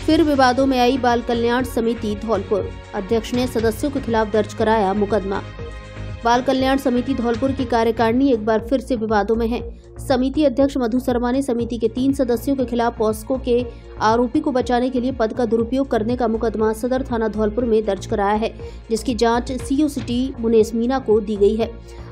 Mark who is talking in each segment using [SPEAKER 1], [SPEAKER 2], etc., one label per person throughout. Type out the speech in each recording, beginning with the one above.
[SPEAKER 1] फिर विवादों में आई बाल कल्याण समिति धौलपुर। अध्यक्ष ने सदस्यों के खिलाफ दर्ज कराया मुकदमा। बाल कल्याण समिति धौलपुर की कार्यकारिणी एक बार फिर से विवादों में है। समिति अध्यक्ष मधु शर्मा ने समिति के 3 सदस्यों के खिलाफ पॉस्को के आरोपी को बचाने के लिए पद का दुरुपयोग करने का मुकदमा सदर थाना धौलपुर में दर्ज कराया है, जिसकी जांच सीओ सिटी मुनेश मीना को दी गई है।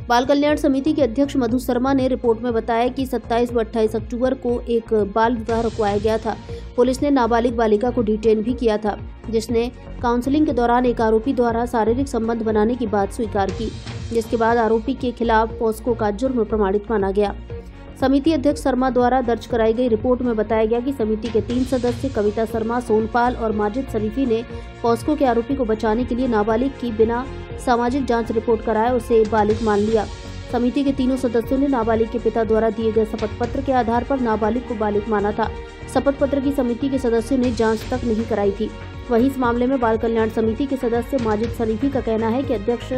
[SPEAKER 1] बाल कल्याण समिति के अध्यक्ष मधु शर्मा ने रिपोर्ट में बताया कि 27 व 28 अक्टूबर को एक बाल विवाह रुकवाया गया था। पुलिस ने नाबालिग बालिका को डिटेन भी किया था, जिसने काउंसलिंग के दौरान एक आरोपी द्वारा शारीरिक संबंध बनाने की बात स्वीकार की, जिसके बाद आरोपी के खिलाफ पॉस्को का जुर्म प्रमाणित माना गया। समिति अध्यक्ष शर्मा द्वारा दर्ज कराई गई रिपोर्ट में बताया गया कि समिति के 3 सदस्य कविता शर्मा, सोनपाल और माजिद शरीफी ने पॉस्को के आरोपी को बचाने के लिए नाबालिग की बिना सामाजिक जांच रिपोर्ट कराए उसे बालिग मान लिया। समिति के तीनों सदस्यों ने नाबालिग के पिता द्वारा दिए गए शपथ पत्र के आधार पर नाबालिग को बालिग माना था। शपथ पत्र की समिति के सदस्यों ने जांच तक नहीं कराई थी। वहीं इस मामले में बाल कल्याण समिति के सदस्य माजिद शरीफी का कहना है कि अध्यक्ष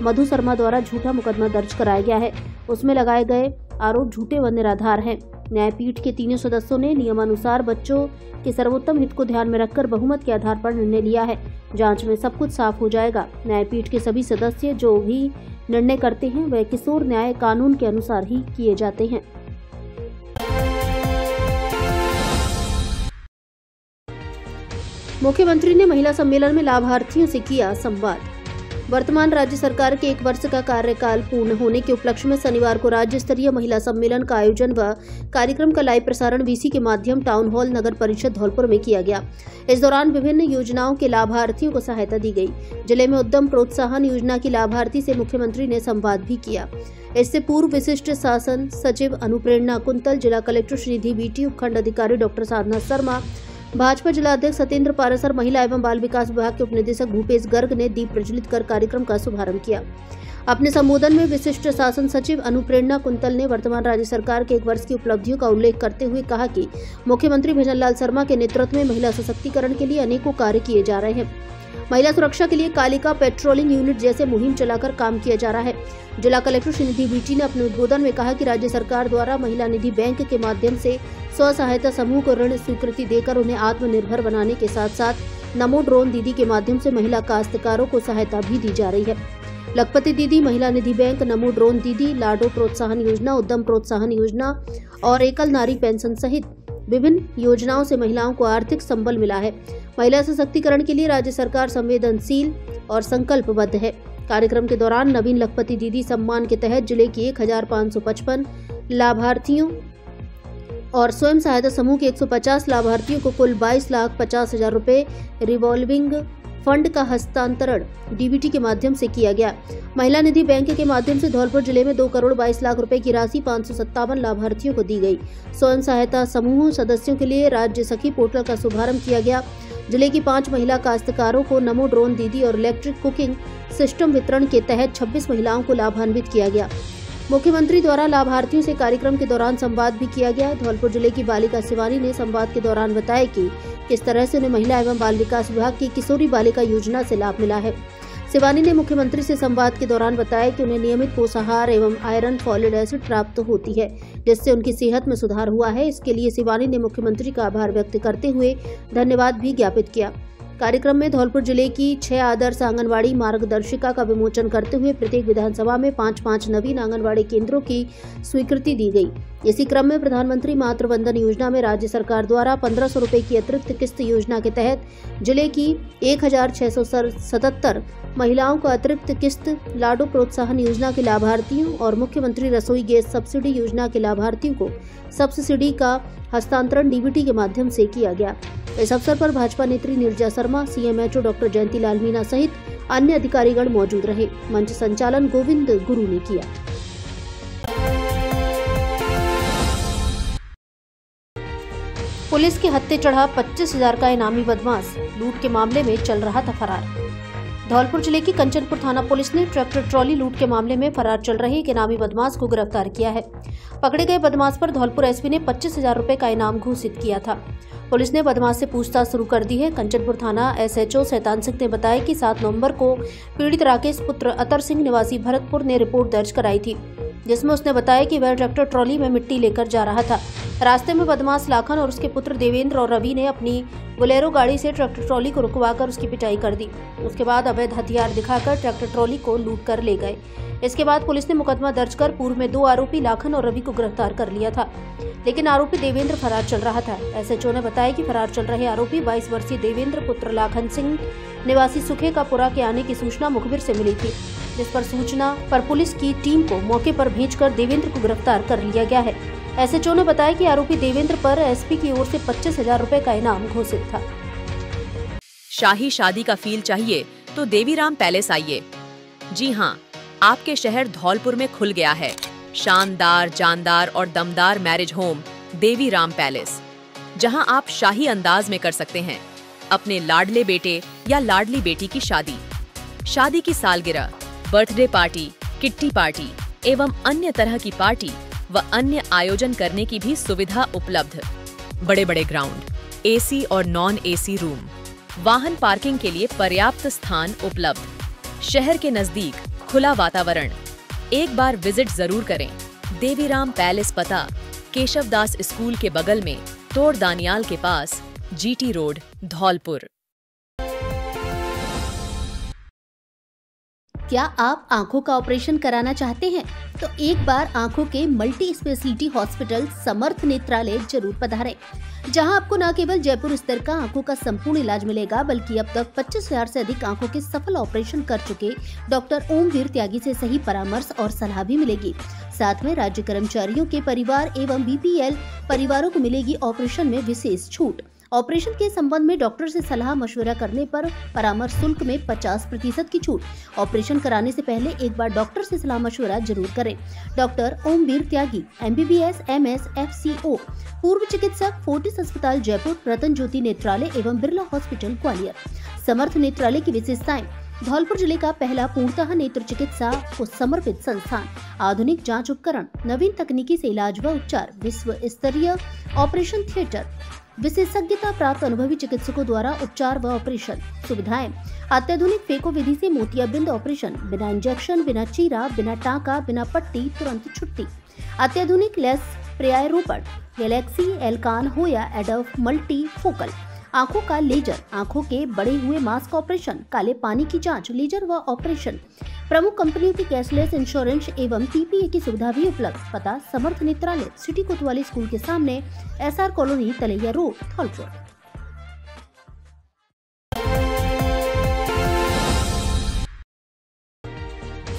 [SPEAKER 1] मधु शर्मा द्वारा झूठा मुकदमा दर्ज कराया गया है। उसमें लगाए गए आरोप झूठे व निराधार हैं। न्यायपीठ के तीनों सदस्यों ने नियमानुसार बच्चों के सर्वोत्तम हित को ध्यान में रखकर बहुमत के आधार पर निर्णय लिया है। जांच में सब कुछ साफ हो जाएगा। न्यायपीठ के सभी सदस्य जो भी निर्णय करते हैं वह किशोर न्याय कानून के अनुसार ही किए जाते हैं। मुख्यमंत्री ने महिला सम्मेलन में लाभार्थियों से किया संवाद। वर्तमान राज्य सरकार के 1 वर्ष का कार्यकाल पूर्ण होने के उपलक्ष्य में शनिवार को राज्य स्तरीय महिला सम्मेलन का आयोजन व कार्यक्रम का लाइव प्रसारण वीसी के माध्यम टाउन हॉल नगर परिषद धौलपुर में किया गया। इस दौरान विभिन्न योजनाओं के लाभार्थियों को सहायता दी गई। जिले में उद्यम प्रोत्साहन योजना की लाभार्थी से मुख्यमंत्री ने संवाद भी किया। इससे पूर्व विशिष्ट शासन सचिव अनुप्रेरणा कुंतल, जिला कलेक्टर श्रीनिधि बीटी, उपखंड अधिकारी डॉक्टर साधना शर्मा, भाजपा जिला अध्यक्ष सत्येंद्र पारासर, महिला एवं बाल विकास विभाग के उपनिदेशक भूपेश गर्ग ने दीप प्रज्वलित कर कार्यक्रम का शुभारंभ किया। अपने संबोधन में विशिष्ट शासन सचिव अनुप्रेरणा कुंतल ने वर्तमान राज्य सरकार के 1 वर्ष की उपलब्धियों का उल्लेख करते हुए कहा कि मुख्यमंत्री भजन लाल शर्मा के नेतृत्व में महिला सशक्तिकरण के लिए अनेकों कार्य किए जा रहे हैं। महिला सुरक्षा के लिए कालिका पेट्रोलिंग यूनिट जैसे मुहिम चलाकर काम किया जा रहा है। जिला कलेक्टर श्रीनिधि बीटी ने अपने उद्बोधन में कहा कि राज्य सरकार द्वारा महिला निधि बैंक के माध्यम से स्व सहायता समूह को ऋण स्वीकृति देकर उन्हें आत्मनिर्भर बनाने के साथ साथ नमो ड्रोन दीदी के माध्यम से महिला काश्तकारों को सहायता भी दी जा रही है। लखपति दीदी, महिला निधि बैंक, नमो ड्रोन दीदी, लाडो प्रोत्साहन योजना, उद्यम प्रोत्साहन योजना और एकल नारी पेंशन सहित विभिन्न योजनाओं से महिलाओं को आर्थिक संबल मिला है। महिला सशक्तिकरण के लिए राज्य सरकार संवेदनशील और संकल्पबद्ध है। कार्यक्रम के दौरान नवीन लखपति दीदी सम्मान के तहत जिले की 1555 लाभार्थियों और स्वयं सहायता समूह के 150 लाभार्थियों को कुल 22,50,000 रुपए रिवॉल्विंग फंड का हस्तांतरण डीबीटी के माध्यम से किया गया। महिला निधि बैंक के माध्यम से धौलपुर जिले में 2 करोड़ 22 लाख रुपए की राशि 557 लाभार्थियों को दी गई। स्वयं सहायता समूह सदस्यों के लिए राज्य सखी पोर्टल का शुभारंभ किया गया। जिले की 5 महिला काश्तकारों को नमो ड्रोन दीदी और इलेक्ट्रिक कुकिंग सिस्टम वितरण के तहत 26 महिलाओं को लाभान्वित किया गया। मुख्यमंत्री द्वारा लाभार्थियों से कार्यक्रम के दौरान संवाद भी किया गया। धौलपुर जिले की बालिका शिवानी ने संवाद के दौरान बताया कि किस तरह से उन्हें महिला एवं बाल विकास विभाग की किशोरी बालिका योजना से लाभ मिला है। शिवानी ने मुख्यमंत्री से संवाद के दौरान बताया कि उन्हें नियमित पोषाहार एवं आयरन फॉलिक एसिड प्राप्त होती है, जिससे उनकी सेहत में सुधार हुआ है। इसके लिए शिवानी ने मुख्यमंत्री का आभार व्यक्त करते हुए धन्यवाद भी ज्ञापित किया। कार्यक्रम में धौलपुर जिले की 6 आदर्श आंगनवाड़ी मार्गदर्शिका का विमोचन करते हुए प्रत्येक विधानसभा में 5-5 नवीन आंगनवाड़ी केंद्रों की स्वीकृति दी गई। इसी क्रम में प्रधानमंत्री मातृ वंदन योजना में राज्य सरकार द्वारा 1500 रुपए की अतिरिक्त किस्त योजना के तहत जिले की 1677 महिलाओं को अतिरिक्त किस्त, लाडो प्रोत्साहन योजना के लाभार्थियों और मुख्यमंत्री रसोई गैस सब्सिडी योजना के लाभार्थियों को सब्सिडी का हस्तांतरण डीबीटी के माध्यम से किया गया। इस अवसर पर भाजपा नेत्री नीरजा शर्मा, सीएमएचओ डॉक्टर जयंती लाल मीना सहित अन्य अधिकारीगण मौजूद रहे। मंच संचालन गोविंद गुरु ने किया। पुलिस के हत्थे चढ़ा 25,000 का इनामी बदमाश, लूट के मामले में चल रहा था फरार। धौलपुर जिले की कंचनपुर थाना पुलिस ने ट्रैक्टर ट्रॉली लूट के मामले में फरार चल रहे एक इनामी बदमाश को गिरफ्तार किया है। पकड़े गए बदमाश पर धौलपुर एसपी ने 25,000 रुपए का इनाम घोषित किया था। पुलिस ने बदमाश से पूछताछ शुरू कर दी है। कंचनपुर थाना एसएचओ शैतान सिंह ने बताया कि 7 नवंबर को पीड़ित राकेश पुत्र अतर सिंह निवासी भरतपुर ने रिपोर्ट दर्ज कराई थी। जिसमें उसने बताया कि वह ट्रैक्टर ट्रॉली में मिट्टी लेकर जा रहा था। रास्ते में बदमाश लाखन और उसके पुत्र देवेंद्र और रवि ने अपनी बोलेरो गाड़ी से ट्रैक्टर ट्रॉली को रुकवाकर उसकी पिटाई कर दी। उसके बाद अवैध हथियार दिखाकर ट्रैक्टर ट्रॉली को लूट कर ले गए। इसके बाद पुलिस ने मुकदमा दर्ज कर पूर्व में 2 आरोपी लाखन और रवि को गिरफ्तार कर लिया था, लेकिन आरोपी देवेंद्र फरार चल रहा था। एसएचओ ने बताया कि फरार चल रहे आरोपी 22 वर्षीय देवेंद्र पुत्र लाखन सिंह निवासी सुखेकापुरा के आने की सूचना मुखबिर से मिली थी, जिस पर सूचना पर पुलिस की टीम को मौके पर भेजकर देवेंद्र को गिरफ्तार कर लिया गया है। एसएचओ ने बताया कि आरोपी देवेंद्र पर एसपी की ओर से 25,000 रुपए का इनाम घोषित था।
[SPEAKER 2] शाही शादी का फील चाहिए तो देवीराम पैलेस आइए। जी हाँ, आपके शहर धौलपुर में खुल गया है शानदार, जानदार और दमदार मैरिज होम देवीराम पैलेस, जहां आप शाही अंदाज में कर सकते हैं अपने लाडले बेटे या लाडली बेटी की शादी। शादी की सालगिरह, बर्थडे पार्टी, किट्टी पार्टी एवं अन्य तरह की पार्टी व अन्य आयोजन करने की भी सुविधा उपलब्ध। बड़े बड़े ग्राउंड, एसी और नॉन एसी रूम, वाहन पार्किंग के लिए पर्याप्त स्थान उपलब्ध, शहर के नजदीक खुला वातावरण। एक बार विजिट जरूर करें। देवीराम पैलेस, पता केशवदास स्कूल के बगल में, तोड़ दानियाल के पास, जीटी रोड, धौलपुर।
[SPEAKER 1] क्या आप आंखों का ऑपरेशन कराना चाहते हैं? तो एक बार आंखों के मल्टी स्पेशलिटी हॉस्पिटल समर्थ नेत्रालय जरूर पधारें, जहां आपको न केवल जयपुर स्तर का आंखों का संपूर्ण इलाज मिलेगा, बल्कि अब तक 25,000 से अधिक आंखों के सफल ऑपरेशन कर चुके डॉक्टर ओमवीर त्यागी से सही परामर्श और सलाह भी मिलेगी। साथ में राज्य कर्मचारियों के परिवार एवं बीपीएल परिवारों को मिलेगी ऑपरेशन में विशेष छूट। ऑपरेशन के संबंध में डॉक्टर से सलाह मशवरा करने पर परामर्श शुल्क में 50% की छूट। ऑपरेशन कराने से पहले एक बार डॉक्टर से सलाह मशवरा जरूर करें। डॉक्टर ओमवीर त्यागी, MBBS, MS, FCO, पूर्व चिकित्सक, फोर्टिस अस्पताल जयपुर, रतन ज्योति नेत्रालय एवं बिरला हॉस्पिटल ग्वालियर। समर्थ नेत्रालय की विशेषताएं: धौलपुर जिले का पहला पूर्णतः नेत्र चिकित्सा को समर्पित संस्थान, आधुनिक जांच उपकरण, नवीन तकनीकी से इलाज व उपचार, विश्व स्तरीय ऑपरेशन थिएटर, विशेषज्ञता प्राप्त अनुभवी चिकित्सकों द्वारा उपचार व ऑपरेशन सुविधाएं, अत्याधुनिक फेको विधि से मोतियाबिंद ऑपरेशन, बिना इंजेक्शन, बिना चीरा, बिना टाका, बिना पट्टी, तुरंत छुट्टी, अत्याधुनिक लेस पर्यायरोपण, गैलेक्सी, एल्कान हो या एडोफ मल्टी फोकल, आंखों का लेजर, आंखों के बड़े हुए मास्क ऑपरेशन, काले पानी की जांच, लेजर व ऑपरेशन, प्रमुख कंपनियों की कैशलेस इंश्योरेंस एवं PPA की सुविधा भी उपलब्ध। पता समर्थ नेत्रालय, सिटी कोतवाली स्कूल के सामने, SR कॉलोनी, तलैया रोड, धौलपुर।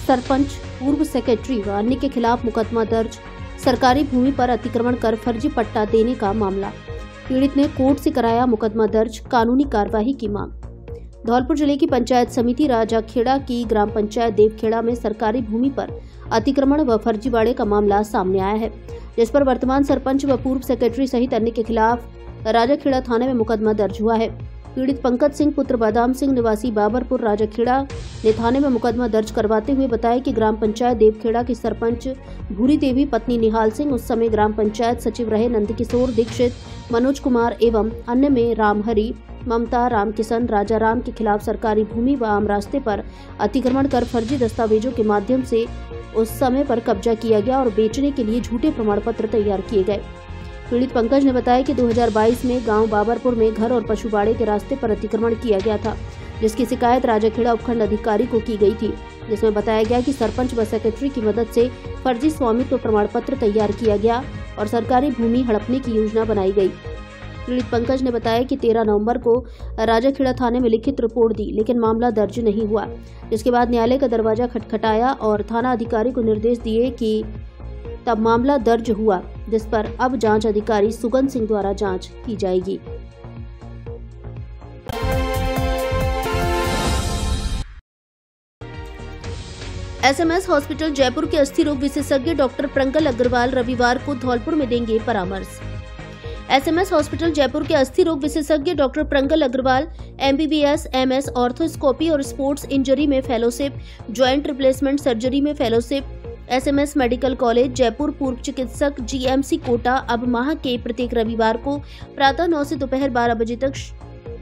[SPEAKER 1] सरपंच, पूर्व सेक्रेटरी व अन्य के खिलाफ मुकदमा दर्ज। सरकारी भूमि पर अतिक्रमण कर फर्जी पट्टा देने का मामला, पीड़ित ने कोर्ट से कराया मुकदमा दर्ज, कानूनी कार्यवाही की मांग। धौलपुर जिले की पंचायत समिति राजाखेड़ा की ग्राम पंचायत देवखेड़ा में सरकारी भूमि पर अतिक्रमण व फर्जीवाड़े का मामला सामने आया है, जिस पर वर्तमान सरपंच व पूर्व सेक्रेटरी सहित अन्य के खिलाफ राजाखेड़ा थाने में मुकदमा दर्ज हुआ है। पीड़ित पंकज सिंह पुत्र बादाम सिंह निवासी बाबरपुर राजाखेड़ा ने थाने में मुकदमा दर्ज करवाते हुए बताया कि ग्राम पंचायत देवखेड़ा की सरपंच भूरी देवी पत्नी निहाल सिंह उस समय ग्राम पंचायत सचिव रहे नंदकिशोर दीक्षित, मनोज कुमार एवं अन्य में रामहरि, ममता, रामकिशन, राजा राम के खिलाफ सरकारी भूमि व आम रास्ते पर अतिक्रमण कर फर्जी दस्तावेजों के माध्यम से उस समय पर कब्जा किया गया और बेचने के लिए झूठे प्रमाण पत्र तैयार किए गए। पीड़ित पंकज ने बताया कि 2022 में गांव बाबरपुर में घर और पशुबाड़े के रास्ते पर अतिक्रमण किया गया था, जिसकी शिकायत राजाखेड़ा उपखंड अधिकारी को की गई थी, जिसमें बताया गया कि सरपंच व सेक्रेटरी की मदद से फर्जी स्वामित्व प्रमाण पत्र तैयार किया गया और सरकारी भूमि हड़पने की योजना बनाई गई। पीड़ित पंकज ने बताया कि 13 नवंबर को राजाखेड़ा थाने में लिखित रिपोर्ट दी, लेकिन मामला दर्ज नहीं हुआ। जिसके बाद न्यायालय का दरवाजा खटखटाया और थाना अधिकारी को निर्देश दिए कि तब मामला दर्ज हुआ, जिस पर अब जांच अधिकारी सुगन सिंह द्वारा जांच की जाएगी। SMS हॉस्पिटल जयपुर के अस्थि रोग विशेषज्ञ डॉक्टर प्रंकल अग्रवाल रविवार को धौलपुर में देंगे परामर्श। SMS हॉस्पिटल जयपुर के अस्थि रोग विशेषज्ञ डॉक्टर प्रंकल अग्रवाल MBBS, MS, ऑर्थोस्कोपी और स्पोर्ट्स इंजरी में फेलोशिप, ज्वाइंट रिप्लेसमेंट सर्जरी में fellowship, SMS medical college Jaipur पूर्व चिकित्सक GMC कोटा अब माह के प्रत्येक रविवार को प्रातः 9 से दोपहर 12 बजे तक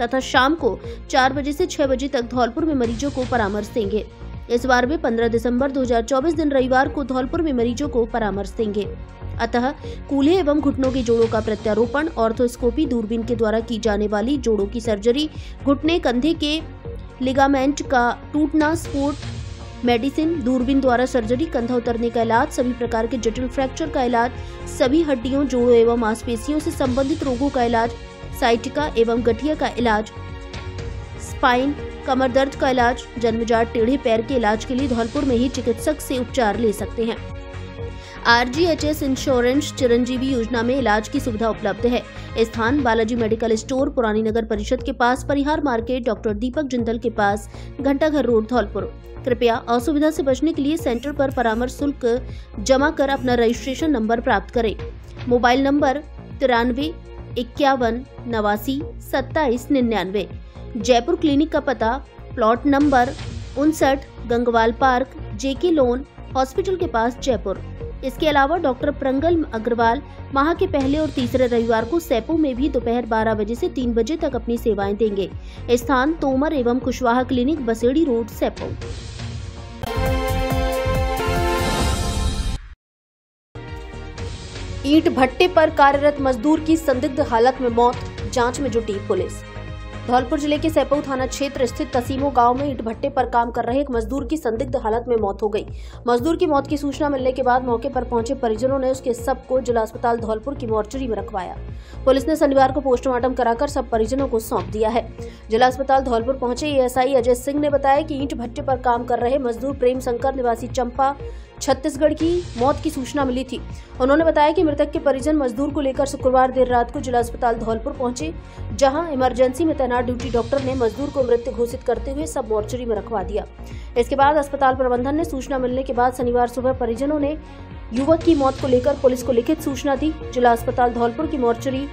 [SPEAKER 1] तथा शाम को 4 बजे से 6 बजे तक धौलपुर में मरीजों को परामर्श देंगे। इस बार वे 15 दिसंबर 2024 दिन रविवार को धौलपुर में मरीजों को परामर्श देंगे। अतः कूल्हे एवं घुटनों के जोड़ों का प्रत्यारोपण, ऑर्थोस्कोपी, दूरबीन के द्वारा की जाने वाली जोड़ों की सर्जरी, घुटने कंधे के लिगामेंट का टूटना, स्पोर्ट मेडिसिन, दूरबीन द्वारा सर्जरी, कंधा उतरने का इलाज, सभी प्रकार के जटिल फ्रैक्चर का इलाज, सभी हड्डियों, जोड़ों एवं मांसपेशियों से संबंधित रोगों का इलाज, साइटिका एवं गठिया का इलाज, स्पाइन, कमर दर्द का इलाज, जन्मजात टेढ़े पैर के इलाज के लिए धौलपुर में ही चिकित्सक से उपचार ले सकते हैं। RGHS इंश्योरेंस चिरंजीवी योजना में इलाज की सुविधा उपलब्ध है। स्थान बालाजी मेडिकल स्टोर, पुरानी नगर परिषद के पास, परिहार मार्केट, डॉक्टर दीपक जिंदल के पास, घंटाघर रोड, धौलपुर। कृपया असुविधा से बचने के लिए सेंटर पर परामर्श शुल्क जमा कर अपना रजिस्ट्रेशन नंबर प्राप्त करें। Mobile number 93 51 89 27 99। जयपुर क्लिनिक का पता plot number 59 Gangwal park, JK loan hospital के पास, जयपुर। इसके अलावा डॉक्टर प्रंगल अग्रवाल माह के पहले और तीसरे रविवार को सैपो में भी दोपहर 12 बजे से 3 बजे तक अपनी सेवाएं देंगे। स्थान तोमर एवं कुशवाहा क्लिनिक, बसेड़ी रोड, सैपो। ईंट भट्टे पर कार्यरत मजदूर की संदिग्ध हालत में मौत, जांच में जुटी पुलिस। धौलपुर जिले के सैपऊ थाना क्षेत्र स्थित तसीमो गांव में ईंट भट्टे पर काम कर रहे एक मजदूर की संदिग्ध हालत में मौत हो गई। मजदूर की मौत की सूचना मिलने के बाद मौके पर पहुंचे परिजनों ने उसके शव को जिला अस्पताल धौलपुर की मोर्चरी में रखवाया। पुलिस ने शनिवार को पोस्टमार्टम कराकर सब परिजनों को सौंप दिया है। जिला अस्पताल धौलपुर पहुंचे ASI अजय सिंह ने बताया कि ईंट भट्टे पर काम कर रहे मजदूर प्रेम शंकर निवासी चंपा, छत्तीसगढ़ की मौत की सूचना मिली थी। उन्होंने बताया कि मृतक के परिजन मजदूर को लेकर शुक्रवार देर रात को जिला अस्पताल धौलपुर पहुंचे, जहां इमरजेंसी में तैनात ड्यूटी डॉक्टर ने मजदूर को मृत घोषित करते हुए सब मोर्चरी में रखवा दिया। इसके बाद अस्पताल प्रबंधन ने सूचना मिलने के बाद शनिवार सुबह परिजनों ने युवक की मौत को लेकर पुलिस को लिखित सूचना दी। जिला अस्पताल धौलपुर की मोर्चरी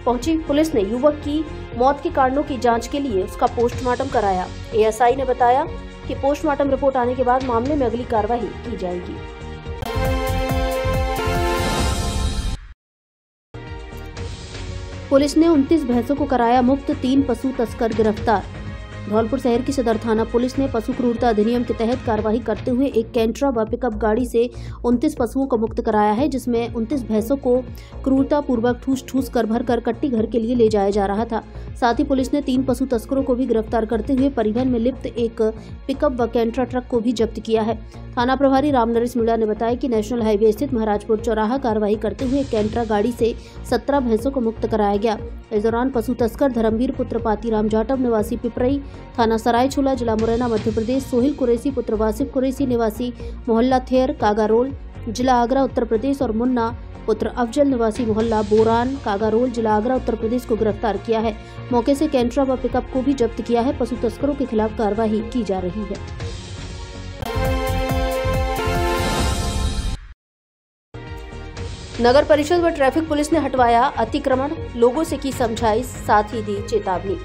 [SPEAKER 1] पहुंची पुलिस ने युवक की मौत के कारणों की जाँच के लिए उसका पोस्टमार्टम कराया। ASI ने बताया कि पोस्टमार्टम रिपोर्ट आने के बाद मामले में अगली कार्रवाई की जाएगी। पुलिस ने 29 भैंसों को कराया मुक्त, 3 पशु तस्कर गिरफ्तार। धौलपुर शहर की सदर थाना पुलिस ने पशु क्रूरता अधिनियम के तहत कार्रवाई करते हुए एक कैंट्रा व पिकअप गाड़ी से 29 पशुओं को मुक्त कराया है, जिसमें 29 भैंसों को क्रूरता पूर्वक ठूस कर भरकर कट्टी घर के लिए ले जाया जा रहा था। साथ ही पुलिस ने 3 पशु तस्करों को भी गिरफ्तार करते हुए परिवहन में लिप्त एक पिकअप व कैंट्रा ट्रक को भी जब्त किया है। थाना प्रभारी रामनरेश मीणा ने बताया कि नेशनल हाईवे स्थित महाराजपुर चौराहा कार्रवाई करते हुए कैंट्रा गाड़ी से 17 भैंसों को मुक्त कराया गया। इस दौरान पशु तस्कर धर्मवीर पुत्र पातीराम जाटव निवासी पिपरई, थाना सराय छोला, जिला मुरैना, मध्य प्रदेश, सोहिल कुरैसी पुत्र वासिफ कुरैसी निवासी मोहल्ला थेर, कागारोल, जिला आगरा, उत्तर प्रदेश और मुन्ना पुत्र अफजल निवासी मोहल्ला बोरान, कागारोल, जिला आगरा, उत्तर प्रदेश को गिरफ्तार किया है। मौके से कैंट्रा व पिकअप को भी जब्त किया है। पशु तस्करों के खिलाफ कार्रवाई की जा रही है। नगर परिषद व ट्रैफिक पुलिस ने हटवाया अतिक्रमण, लोगों से की समझाइश, साथ ही दी चेतावनी।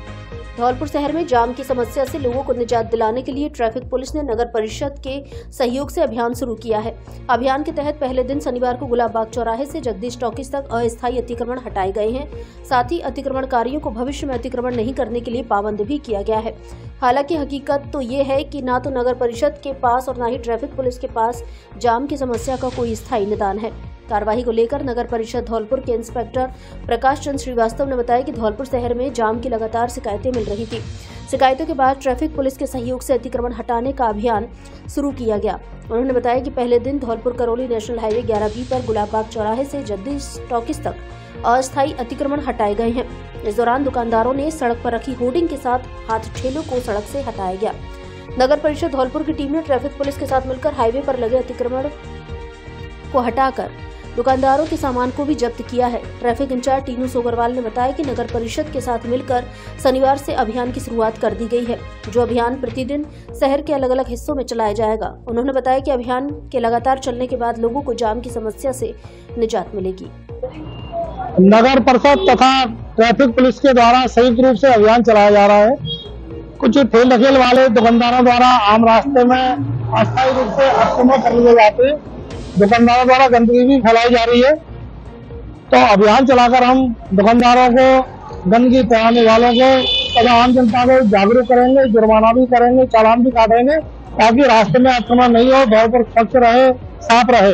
[SPEAKER 1] धौलपुर शहर में जाम की समस्या से लोगों को निजात दिलाने के लिए ट्रैफिक पुलिस ने नगर परिषद के सहयोग से अभियान शुरू किया है। अभियान के तहत पहले दिन शनिवार को गुलाब बाग चौराहे से जगदीश टॉकीज तक अस्थायी अतिक्रमण हटाए गए हैं। साथ ही अतिक्रमणकारियों को भविष्य में अतिक्रमण नहीं करने के लिए पाबंद भी किया गया है। हालांकि हकीकत तो ये है कि ना तो नगर परिषद के पास और ना ही ट्रैफिक पुलिस के पास जाम की समस्या का कोई स्थायी निदान है। कार्रवाई को लेकर नगर परिषद धौलपुर के इंस्पेक्टर प्रकाश चंद्र श्रीवास्तव ने बताया कि धौलपुर शहर में जाम की लगातार शिकायतें मिल रही थी। शिकायतों के बाद ट्रैफिक पुलिस के सहयोग से अतिक्रमण हटाने का अभियान शुरू किया गया। उन्होंने बताया कि पहले दिन Dholpur Karauli national highway 11B पर गुलाबबाग चौराहे से जगदीश टॉकीज तक अस्थायी अतिक्रमण हटाए गए हैं। इस दौरान दुकानदारों ने सड़क पर रखी होर्डिंग के साथ हाथ ठेलों को सड़क से हटाया गया। नगर परिषद धौलपुर की टीम ने ट्रैफिक पुलिस के साथ मिलकर हाईवे पर लगे अतिक्रमण को हटाकर दुकानदारों के सामान को भी जब्त किया है। ट्रैफिक इंचार्ज टीनू सोगरवाल ने बताया कि नगर परिषद के साथ मिलकर शनिवार से अभियान की शुरुआत कर दी गई है, जो अभियान प्रतिदिन शहर के अलग अलग हिस्सों में चलाया जाएगा। उन्होंने बताया कि अभियान के लगातार चलने के बाद लोगों को जाम की समस्या से निजात मिलेगी।
[SPEAKER 3] नगर परिषद तथा ट्रैफिक पुलिस के द्वारा संयुक्त रूप से अभियान चलाया जा रहा है। कुछ ठेल ढकेल वाले दुकानदारों द्वारा आम रास्ते में अस्थायी रूप से अतिक्रमण कर लिए जाते हैं। दुकानदारों द्वारा गंदगी भी फैलाई जा रही है, तो अभियान चलाकर हम दुकानदारों को, गंदगी फैलाने वालों को तथा आम जनता को जागरूक करेंगे, जुर्माना भी करेंगे, चालान भी काटेंगे ताकि रास्ते में आक्रमण नहीं हो, धौलपुर स्वच्छ रहे, साफ रहे।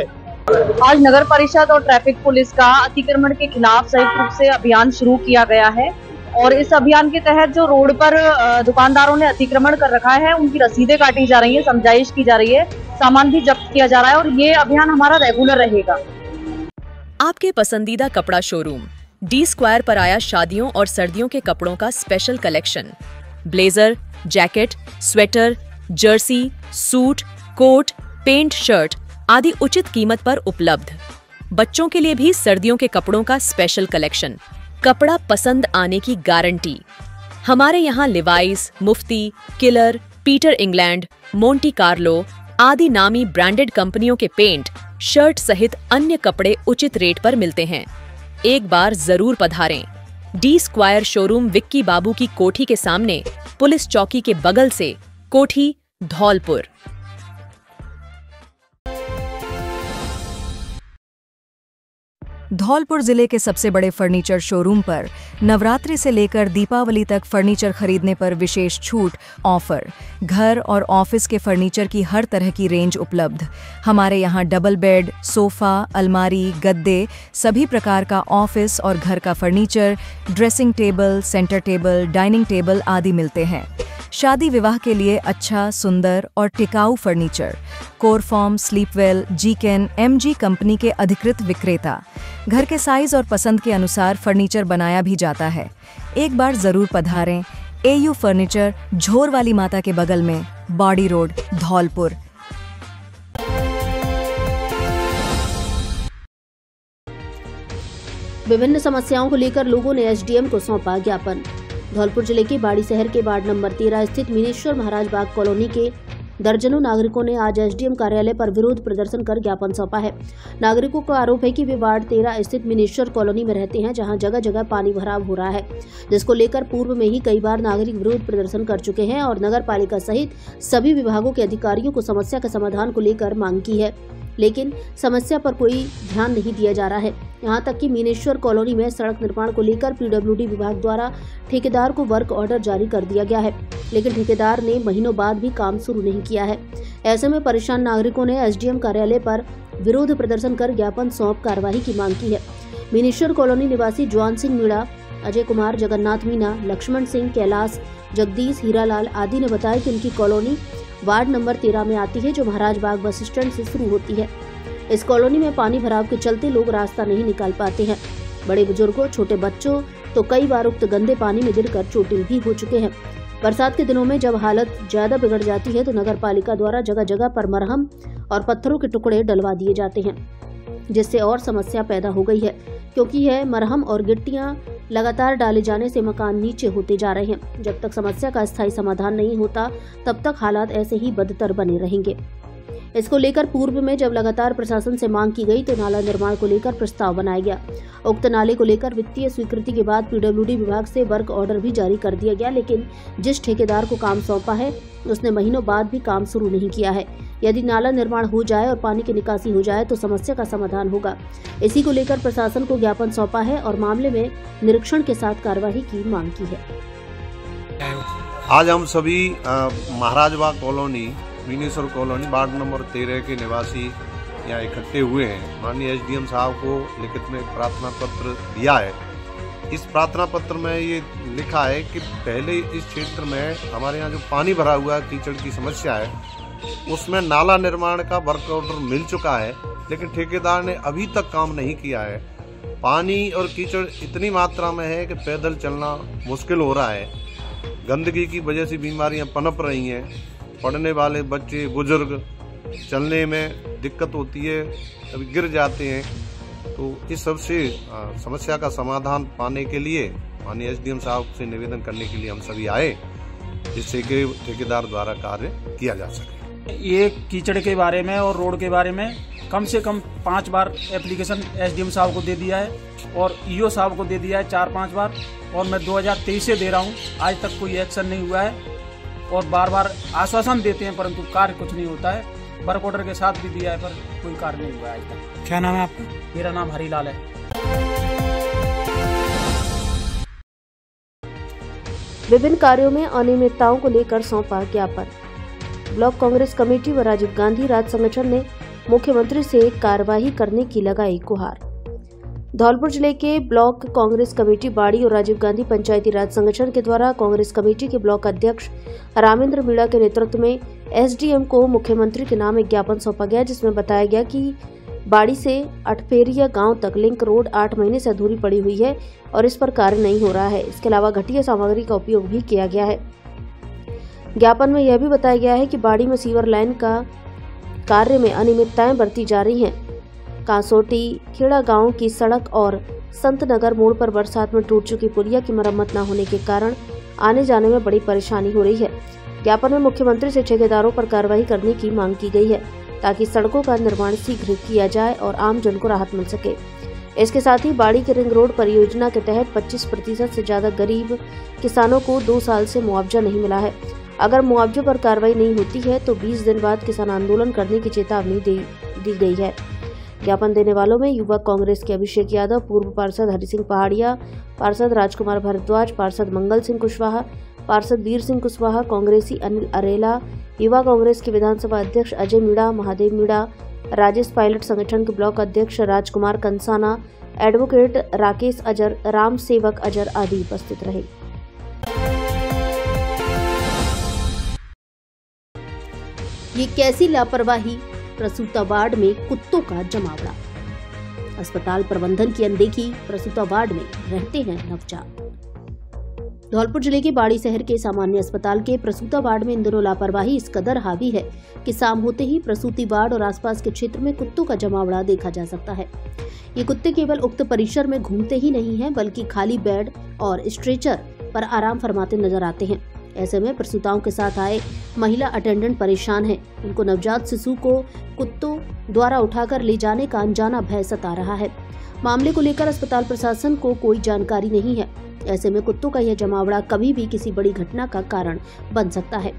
[SPEAKER 4] आज नगर परिषद और ट्रैफिक पुलिस का अतिक्रमण के खिलाफ संयुक्त रूप से अभियान शुरू किया गया है और इस अभियान के तहत जो रोड पर दुकानदारों ने अतिक्रमण कर रखा है उनकी रसीदें काटी जा रही है, समझाइश की जा रही है, सामान भी जब्त किया जा रहा है और ये अभियान हमारा रेगुलर रहेगा।
[SPEAKER 2] आपके पसंदीदा कपड़ा शोरूम डी स्क्वायर पर आया शादियों और सर्दियों के कपड़ों का special collection. Blazer, jacket, sweater, jersey, suit, coat, pant, shirt आदि उचित कीमत पर उपलब्ध। बच्चों के लिए भी सर्दियों के कपड़ों का स्पेशल कलेक्शन। कपड़ा पसंद आने की गारंटी। हमारे यहाँ Levi's, Mufti, Killer, Peter England, Monte Carlo आदि नामी ब्रांडेड कंपनियों के पेंट, शर्ट सहित अन्य कपड़े उचित रेट पर मिलते हैं। एक बार जरूर पधारें। डी स्क्वायर शोरूम विक्की बाबू की कोठी के सामने, पुलिस चौकी के बगल से, कोठी, धौलपुर।
[SPEAKER 5] धौलपुर जिले के सबसे बड़े फर्नीचर शोरूम पर नवरात्रि से लेकर दीपावली तक फर्नीचर खरीदने पर विशेष छूट ऑफर। घर और ऑफिस के फर्नीचर की हर तरह की रेंज उपलब्ध। हमारे यहाँ डबल बेड, सोफा, अलमारी, गद्दे, सभी प्रकार का ऑफिस और घर का furniture, dressing table, centre table, dining table आदि मिलते हैं। शादी विवाह के लिए अच्छा, सुंदर और टिकाऊ फर्नीचर। कोरफॉर्म, स्लीपवेल, जीकेन, एमजी कंपनी के अधिकृत विक्रेता। घर के साइज और पसंद के अनुसार फर्नीचर बनाया भी जाता है। एक बार जरूर पधारें। एयू फर्नीचर, झोर वाली माता के बगल में, बॉडी रोड, धौलपुर।
[SPEAKER 1] विभिन्न समस्याओं को लेकर लोगों ने एसडीएम को सौंपा ज्ञापन। धौलपुर जिले के बाड़ी शहर के वार्ड नंबर 13 स्थित मीनेश्वर महाराज बाग कॉलोनी के दर्जनों नागरिकों ने आज एसडीएम कार्यालय पर विरोध प्रदर्शन कर ज्ञापन सौंपा है। नागरिकों का आरोप है कि वे वार्ड 13 स्थित मीनेश्वर कॉलोनी में रहते हैं, जहां जगह जगह पानी भराव हो रहा है, जिसको लेकर पूर्व में ही कई बार नागरिक विरोध प्रदर्शन कर चुके हैं और नगर पालिका सहित सभी विभागों के अधिकारियों को समस्या के समाधान को लेकर मांग की है, लेकिन समस्या पर कोई ध्यान नहीं दिया जा रहा है। यहां तक कि मीनेश्वर कॉलोनी में सड़क निर्माण को लेकर पीडब्ल्यूडी विभाग द्वारा ठेकेदार को वर्क ऑर्डर जारी कर दिया गया है, लेकिन ठेकेदार ने महीनों बाद भी काम शुरू नहीं किया है। ऐसे में परेशान नागरिकों ने एसडीएम कार्यालय पर विरोध प्रदर्शन कर ज्ञापन सौंप कार्रवाई की मांग की है। मीनेश्वर कॉलोनी निवासी जॉन सिंह मीणा, अजय कुमार, जगन्नाथ मीना, लक्ष्मण सिंह, कैलाश, जगदीश, हीरालाल आदि ने बताया कि उनकी कॉलोनी वार्ड नंबर 13 में आती है, जो महाराज बाग बस स्टैंड से शुरू होती है। इस कॉलोनी में पानी भराव के चलते लोग रास्ता नहीं निकाल पाते हैं। बड़े बुजुर्गों, छोटे बच्चों तो कई बार उक्त गंदे पानी में गिरकर चोटिल भी हो चुके हैं। बरसात के दिनों में जब हालत ज्यादा बिगड़ जाती है तो नगर पालिका द्वारा जगह जगह पर मरहम और पत्थरों के टुकड़े डलवा दिए जाते हैं, जिससे और समस्या पैदा हो गई है, क्योंकि यह मरहम और गिट्टियां लगातार डाले जाने से मकान नीचे होते जा रहे हैं। जब तक समस्या का स्थायी समाधान नहीं होता तब तक हालात ऐसे ही बदतर बने रहेंगे। इसको लेकर पूर्व में जब लगातार प्रशासन से मांग की गई तो नाला निर्माण को लेकर प्रस्ताव बनाया गया। उक्त नाले को लेकर वित्तीय स्वीकृति के बाद पीडब्ल्यूडी विभाग से वर्क ऑर्डर भी जारी कर दिया गया, लेकिन जिस ठेकेदार को काम सौंपा है उसने महीनों बाद भी काम शुरू नहीं किया है। यदि नाला निर्माण हो जाए और पानी की निकासी हो जाए तो समस्या का समाधान होगा। इसी को लेकर प्रशासन को ज्ञापन सौंपा है और मामले में निरीक्षण के साथ कार्यवाही की मांग की है।
[SPEAKER 6] आज हम सभी Maharaj Bagh colony, मीनेश्वर colony, ward number 13 के निवासी यहाँ इकट्ठे हुए हैं। माननीय एसडीएम साहब को लिखित में प्रार्थना पत्र दिया है। इस प्रार्थना पत्र में ये लिखा है कि पहले इस क्षेत्र में हमारे यहाँ जो पानी भरा हुआ कीचड़ की समस्या है, उसमें नाला निर्माण का वर्क ऑर्डर मिल चुका है, लेकिन ठेकेदार ने अभी तक काम नहीं किया है। पानी और कीचड़ इतनी मात्रा में है कि पैदल चलना मुश्किल हो रहा है। गंदगी की वजह से बीमारियां पनप रही हैं। पढ़ने वाले बच्चे, बुजुर्ग चलने में दिक्कत होती है, कभी गिर जाते हैं। तो इस सबसे समस्या का समाधान पाने के लिए माननीय एसडीएम साहब से निवेदन करने के लिए हम सभी आए, जिससे कि ठेकेदार द्वारा कार्य किया जा सके।
[SPEAKER 7] ये कीचड़ के बारे में और रोड के बारे में कम से कम 5 बार एप्लीकेशन एसडीएम साहब को दे दिया है और ईओ साहब को दे दिया है 4-5 बार, और मैं 2023 से दे रहा हूँ। आज तक कोई एक्शन नहीं हुआ है और बार बार आश्वासन देते हैं परंतु कार्य कुछ नहीं होता है। वर्क ऑर्डर के साथ भी दिया है पर कोई कार्य नहीं हुआ है आज तक।
[SPEAKER 3] क्या नाम है आपका?
[SPEAKER 7] मेरा नाम हरीलाल है।
[SPEAKER 1] विभिन्न कार्यों में अनियमितताओं को लेकर सौंपा ज्ञापन। ब्लॉक कांग्रेस कमेटी व राजीव गांधी राज संगठन ने मुख्यमंत्री से कार्यवाही करने की लगाई गुहार। धौलपुर जिले के ब्लॉक कांग्रेस कमेटी बाड़ी और राजीव गांधी पंचायती राज संगठन के द्वारा कांग्रेस कमेटी के ब्लॉक अध्यक्ष रामेंद्र मीणा के नेतृत्व में एसडीएम को मुख्यमंत्री के नाम एक ज्ञापन सौंपा गया, जिसमें बताया गया कि बाड़ी से अठपेरिया गांव तक लिंक रोड 8 महीने से अधूरी पड़ी हुई है और इस पर कार्य नहीं हो रहा है। इसके अलावा घटिया सामग्री का उपयोग भी किया गया है। ज्ञापन में यह भी बताया गया है कि बाड़ी में सीवर लाइन का कार्य में अनियमितताएं बरती जा रही हैं। कांसोटी खेड़ा गांव की सड़क और संत नगर मोड़ पर बरसात में टूट चुकी पुलिया की मरम्मत न होने के कारण आने जाने में बड़ी परेशानी हो रही है। ज्ञापन में मुख्यमंत्री से ठेकेदारों पर कार्रवाई करने की मांग की गई है ताकि सड़कों का निर्माण शीघ्र किया जाए और आम जन को राहत मिल सके। इसके साथ ही बाड़ी के रिंग रोड परियोजना के तहत 25% से ज्यादा गरीब किसानों को 2 साल से मुआवजा नहीं मिला है। अगर मुआवजे पर कार्रवाई नहीं होती है तो 20 दिन बाद किसान आंदोलन करने की चेतावनी दी गई है। ज्ञापन देने वालों में युवा कांग्रेस के अभिषेक यादव, पूर्व पार्षद हरि सिंह पहाड़िया, पार्षद राजकुमार भारद्वाज, पार्षद मंगल सिंह कुशवाहा, पार्षद वीर सिंह कुशवाहा, कांग्रेसी अनिल अरेला, युवा कांग्रेस के विधानसभा अध्यक्ष अजय मीणा, महादेव मीणा, राजेश पायलट संगठन के ब्लॉक अध्यक्ष राजकुमार कंसाना, एडवोकेट राकेश अजर, राम सेवक अजर आदि उपस्थित रहे। ये कैसी लापरवाही, प्रसूता वार्ड में कुत्तों का जमावड़ा। अस्पताल प्रबंधन की अनदेखी, प्रसूता वार्ड में रहते हैं नवजात। धौलपुर जिले के बाड़ी शहर के सामान्य अस्पताल के प्रसूता वार्ड में इन दिनों लापरवाही इस कदर हावी है कि शाम होते ही प्रसूति वार्ड और आसपास के क्षेत्र में कुत्तों का जमावड़ा देखा जा सकता है। ये कुत्ते केवल उक्त परिसर में घूमते ही नहीं हैं, बल्कि खाली बेड और स्ट्रेचर पर आराम फरमाते नजर आते हैं। ऐसे में प्रसूताओं के साथ आए महिला अटेंडेंट परेशान हैं। उनको नवजात शिशु को कुत्तों द्वारा उठाकर ले जाने का अनजाना भय सता रहा है। मामले को लेकर अस्पताल प्रशासन को कोई जानकारी नहीं है। ऐसे में कुत्तों का यह जमावड़ा कभी भी किसी बड़ी घटना का कारण बन सकता है।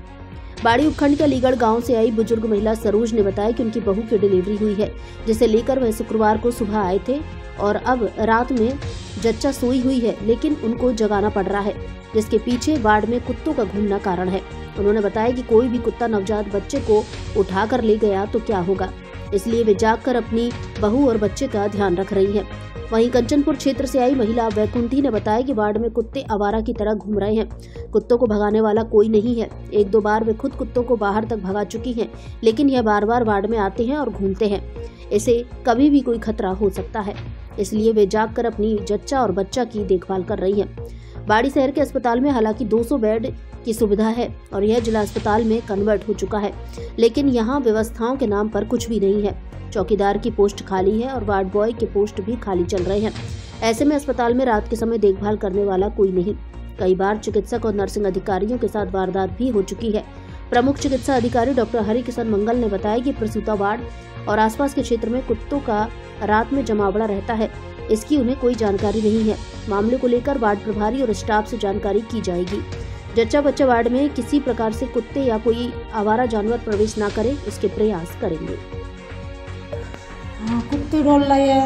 [SPEAKER 1] बाड़ी उपखंड के अलीगढ़ गांव से आई बुजुर्ग महिला सरोज ने बताया कि उनकी बहू की डिलीवरी हुई है, जिसे लेकर वह शुक्रवार को सुबह आए थे और अब रात में जच्चा सोई हुई है, लेकिन उनको जगाना पड़ रहा है, जिसके पीछे वार्ड में कुत्तों का घूमना कारण है। उन्होंने बताया कि कोई भी कुत्ता नवजात बच्चे को उठाकर ले गया तो क्या होगा, इसलिए वे जागकर अपनी बहू और बच्चे का ध्यान रख रही हैं। वहीं कंचनपुर क्षेत्र से आई महिला वैकुंठी ने बताया कि वार्ड में कुत्ते आवारा की तरह घूम रहे हैं। कुत्तों को भगाने वाला कोई नहीं है। 1-2 बार वे खुद कुत्तों को बाहर तक भगा चुकी हैं, लेकिन यह बार-बार वार्ड में आते हैं और घूमते हैं। इसे कभी भी कोई खतरा हो सकता है, इसलिए वे जागकर अपनी जच्चा और बच्चा की देखभाल कर रही हैं। बाड़ी शहर के अस्पताल में हालांकि 200 बेड की सुविधा है और यह जिला अस्पताल में कन्वर्ट हो चुका है, लेकिन यहाँ व्यवस्थाओं के नाम पर कुछ भी नहीं है। चौकीदार की पोस्ट खाली है और वार्ड बॉय के पोस्ट भी खाली चल रहे हैं। ऐसे में अस्पताल में रात के समय देखभाल करने वाला कोई नहीं। कई बार चिकित्सक और नर्सिंग अधिकारियों के साथ वारदात भी हो चुकी है। प्रमुख चिकित्सा अधिकारी डॉक्टर हरि किशन मंगल ने बताया कि प्रसूता वार्ड और आसपास के क्षेत्र में कुत्तों का रात में जमावड़ा रहता है, इसकी उन्हें कोई जानकारी नहीं है। मामले को लेकर वार्ड प्रभारी और स्टाफ से जानकारी की जाएगी। जच्चा बच्चा वार्ड में किसी प्रकार से कुत्ते या कोई आवारा जानवर प्रवेश न करे, इसके प्रयास करेंगे।
[SPEAKER 8] कुत्ते डोल रहे है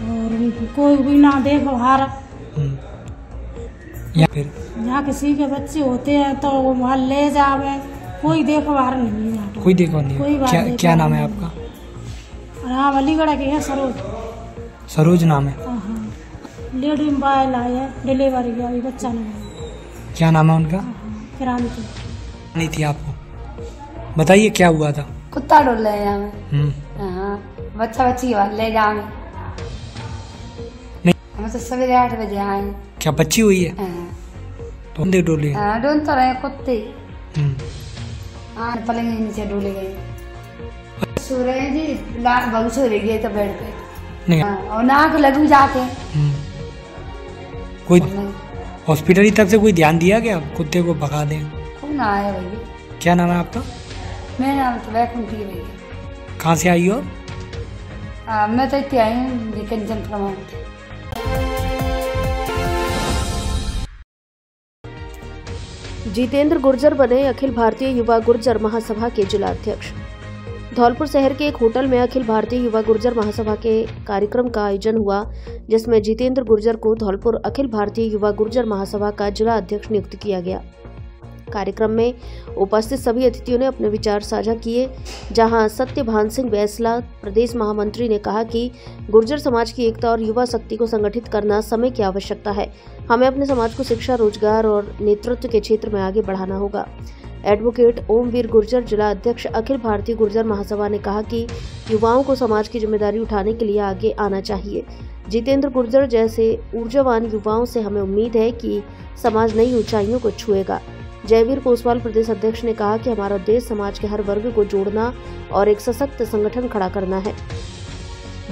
[SPEAKER 8] और कोई भी ना देख बाहर। यहाँ किसी के बच्चे होते हैं तो वो वहाँ ले जावे, कोई देख बाहर नहीं है।
[SPEAKER 9] कोई देखो नहीं। क्या नाम है आपका?
[SPEAKER 8] हाँ, अलीगढ़ के है सरोज।
[SPEAKER 9] सरोज नाम है।
[SPEAKER 8] लेडी मोबाइल आया डिलीवरी का, अभी बच्चा नहीं।
[SPEAKER 9] क्या नाम है उनका?
[SPEAKER 8] क्रांति।
[SPEAKER 9] नहीं थी आपको, बताइए क्या हुआ था?
[SPEAKER 10] कुत्ता डोल रहे हैं हमें। बच्चा बच्ची ले जाए। हम तो सवेरे 8 बजे आए।
[SPEAKER 9] क्या बच्ची हुई है? तो डोले?
[SPEAKER 10] डोल तो रहे कुत्ते। पलंग नीचे डोले गए। सो रहे जी, बहू सो रही गई तो बेड पे और नाक लगू जाके।
[SPEAKER 9] कोई हॉस्पिटल की तरफ से कोई ध्यान दिया क्या कुत्ते को भगा दें?
[SPEAKER 10] कौन आया भैया?
[SPEAKER 9] क्या नाम है आपका?
[SPEAKER 10] मेरा नाम तो वैकुंठी है भैया।
[SPEAKER 9] कहाँ से आई हो?
[SPEAKER 10] मैं तो इतनी आई हूँ कंचनपुर।
[SPEAKER 1] जितेंद्र गुर्जर बने अखिल भारतीय युवा गुर्जर महासभा के जिला अध्यक्ष। धौलपुर शहर के एक होटल में अखिल भारतीय युवा गुर्जर महासभा के कार्यक्रम का आयोजन हुआ, जिसमें जितेंद्र गुर्जर को धौलपुर अखिल भारतीय युवा गुर्जर महासभा का जिला अध्यक्ष नियुक्त किया गया। कार्यक्रम में उपस्थित सभी अतिथियों ने अपने विचार साझा किए, जहां सत्यभान सिंह बैसला प्रदेश महामंत्री ने कहा कि गुर्जर समाज की एकता और युवा शक्ति को संगठित करना समय की आवश्यकता है। हमें अपने समाज को शिक्षा, रोजगार और नेतृत्व के क्षेत्र में आगे बढ़ाना होगा। एडवोकेट ओमवीर गुर्जर जिला अध्यक्ष अखिल भारतीय गुर्जर महासभा ने कहा कि युवाओं को समाज की जिम्मेदारी उठाने के लिए आगे आना चाहिए। जितेंद्र गुर्जर जैसे ऊर्जावान युवाओं से हमें उम्मीद है कि समाज नई ऊंचाइयों को छुएगा। जयवीर कोसवाल प्रदेश अध्यक्ष ने कहा कि हमारा उद्देश्य समाज के हर वर्ग को जोड़ना और एक सशक्त संगठन खड़ा करना है।